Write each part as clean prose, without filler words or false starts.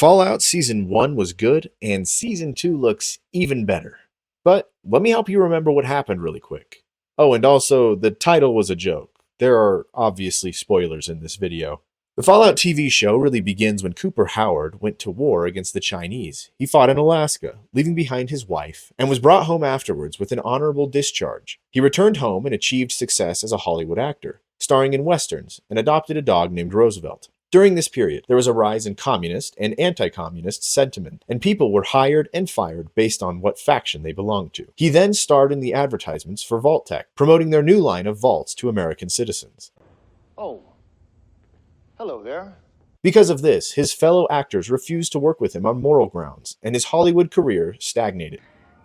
Fallout Season 1 was good, and Season 2 looks even better. But let me help you remember what happened really quick. Oh, and also, the title was a joke. There are obviously spoilers in this video. The Fallout TV show really begins when Cooper Howard went to war against the Chinese. He fought in Alaska, leaving behind his wife, and was brought home afterwards with an honorable discharge. He returned home and achieved success as a Hollywood actor, starring in westerns, and adopted a dog named Roosevelt. During this period, there was a rise in communist and anti-communist sentiment, and people were hired and fired based on what faction they belonged to. He then starred in the advertisements for Vault-Tec, promoting their new line of vaults to American citizens. Oh, hello there. Because of this, his fellow actors refused to work with him on moral grounds, and his Hollywood career stagnated.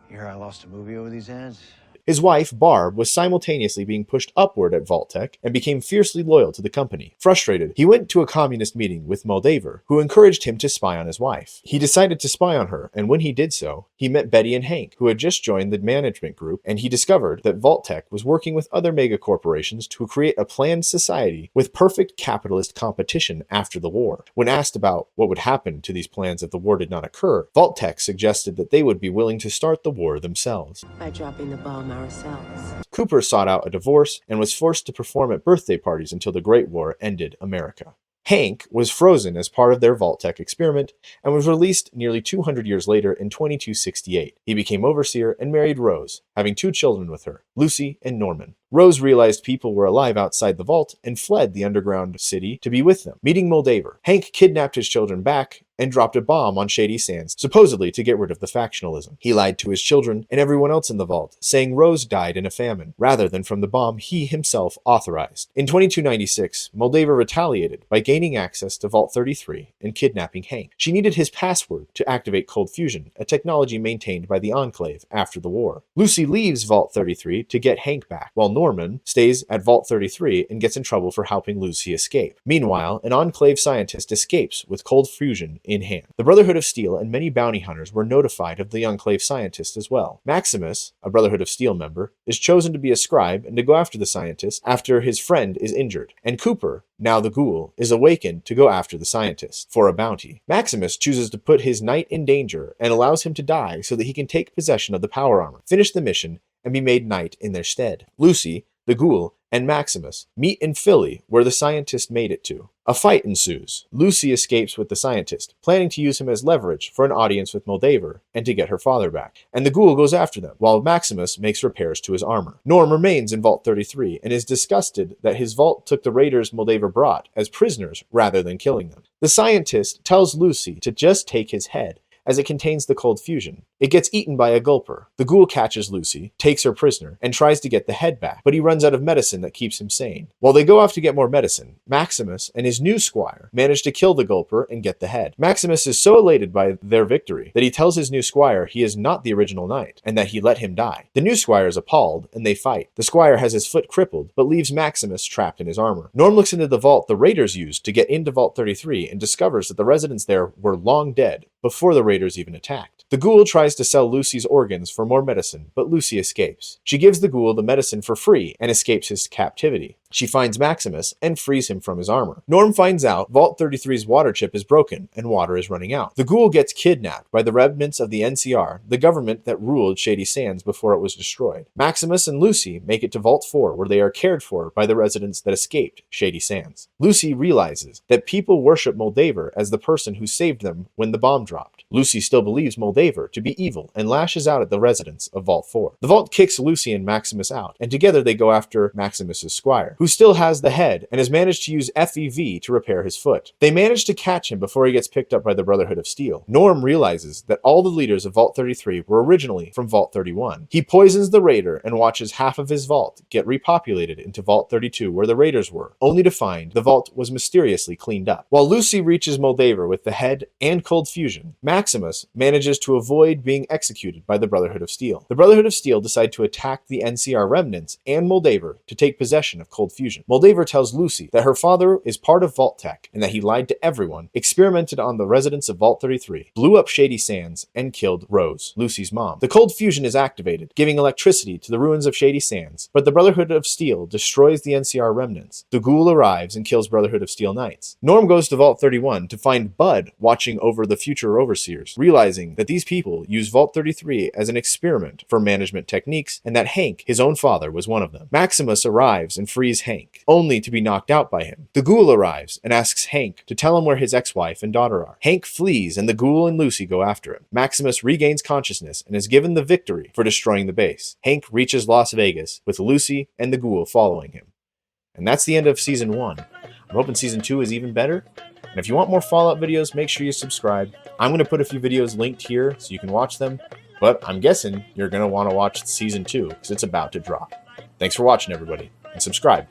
Here I lost a movie over these ads. His wife, Barb, was simultaneously being pushed upward at Vault-Tec and became fiercely loyal to the company. Frustrated, he went to a communist meeting with Moldaver, who encouraged him to spy on his wife. He decided to spy on her, and when he did so, he met Betty and Hank, who had just joined the management group, and he discovered that Vault-Tec was working with other megacorporations to create a planned society with perfect capitalist competition after the war. When asked about what would happen to these plans if the war did not occur, Vault-Tec suggested that they would be willing to start the war themselves. By dropping the bomb ourselves. Cooper sought out a divorce and was forced to perform at birthday parties until the Great War ended America. Hank was frozen as part of their Vault-Tec experiment and was released nearly 200 years later in 2268. He became overseer and married Rose, having 2 children with her, Lucy and Norman. Rose realized people were alive outside the vault and fled the underground city to be with them. Meeting Moldaver, Hank kidnapped his children back and dropped a bomb on Shady Sands, supposedly to get rid of the factionalism. He lied to his children and everyone else in the vault, saying Rose died in a famine, rather than from the bomb he himself authorized. In 2296, Moldaver retaliated by gaining access to Vault 33 and kidnapping Hank. She needed his password to activate cold fusion, a technology maintained by the Enclave after the war. Lucy leaves Vault 33 to get Hank back, while Norman stays at Vault 33 and gets in trouble for helping Lucy escape. Meanwhile, an Enclave scientist escapes with cold fusion in hand. The Brotherhood of Steel and many bounty hunters were notified of the Enclave scientist as well. Maximus, a Brotherhood of Steel member, is chosen to be a scribe and to go after the scientist after his friend is injured. And Cooper, now the ghoul, is awakened to go after the scientist for a bounty. Maximus chooses to put his knight in danger and allows him to die so that he can take possession of the power armor, finish the mission, and be made knight in their stead. Lucy, the ghoul, and Maximus meet in Philly, where the scientist made it to. A fight ensues. Lucy escapes with the scientist, planning to use him as leverage for an audience with Moldaver and to get her father back. And the ghoul goes after them, while Maximus makes repairs to his armor. Norm remains in Vault 33 and is disgusted that his vault took the raiders Moldaver brought as prisoners rather than killing them. The scientist tells Lucy to just take his head, as it contains the cold fusion. It gets eaten by a gulper. The ghoul catches Lucy, takes her prisoner, and tries to get the head back, but he runs out of medicine that keeps him sane. While they go off to get more medicine, Maximus and his new squire manage to kill the gulper and get the head. Maximus is so elated by their victory that he tells his new squire he is not the original knight, and that he let him die. The new squire is appalled, and they fight. The squire has his foot crippled, but leaves Maximus trapped in his armor. Norm looks into the vault the raiders used to get into Vault 33 and discovers that the residents there were long dead before the raiders even attacked. The ghoul tries to sell Lucy's organs for more medicine, but Lucy escapes. She gives the ghoul the medicine for free and escapes his captivity. She finds Maximus and frees him from his armor. Norm finds out Vault 33's water chip is broken and water is running out. The ghoul gets kidnapped by the remnants of the NCR, the government that ruled Shady Sands before it was destroyed. Maximus and Lucy make it to Vault 4, where they are cared for by the residents that escaped Shady Sands. Lucy realizes that people worship Moldaver as the person who saved them when the bomb dropped. Lucy still believes Moldaver to be evil and lashes out at the residents of Vault 4. The vault kicks Lucy and Maximus out, and together they go after Maximus's squire, who still has the head and has managed to use FEV to repair his foot. They manage to catch him before he gets picked up by the Brotherhood of Steel. Norm realizes that all the leaders of Vault 33 were originally from Vault 31. He poisons the raider and watches half of his vault get repopulated into Vault 32, where the raiders were, only to find the vault was mysteriously cleaned up. While Lucy reaches Moldaver with the head and cold fusion, Maximus manages to avoid being executed by the Brotherhood of Steel. The Brotherhood of Steel decide to attack the NCR remnants and Moldaver to take possession of Cold Fusion. Moldaver tells Lucy that her father is part of Vault Tech and that he lied to everyone, experimented on the residents of Vault 33, blew up Shady Sands, and killed Rose, Lucy's mom. The Cold Fusion is activated, giving electricity to the ruins of Shady Sands, but the Brotherhood of Steel destroys the NCR remnants. The Ghoul arrives and kills Brotherhood of Steel Knights. Norm goes to Vault 31 to find Bud watching over the future overseers, realizing that these people use Vault 33 as an experiment for management techniques and that Hank, his own father, was one of them. Maximus arrives and frees Hank, only to be knocked out by him. The Ghoul arrives and asks Hank to tell him where his ex-wife and daughter are. Hank flees and the Ghoul and Lucy go after him. Maximus regains consciousness and is given the victory for destroying the base. Hank reaches Las Vegas with Lucy and the Ghoul following him. And that's the end of Season 1. I'm hoping Season 2 is even better. And if you want more Fallout videos, make sure you subscribe. I'm going to put a few videos linked here so you can watch them. But I'm guessing you're going to want to watch Season 2 because it's about to drop. Thanks for watching, everybody, and subscribe.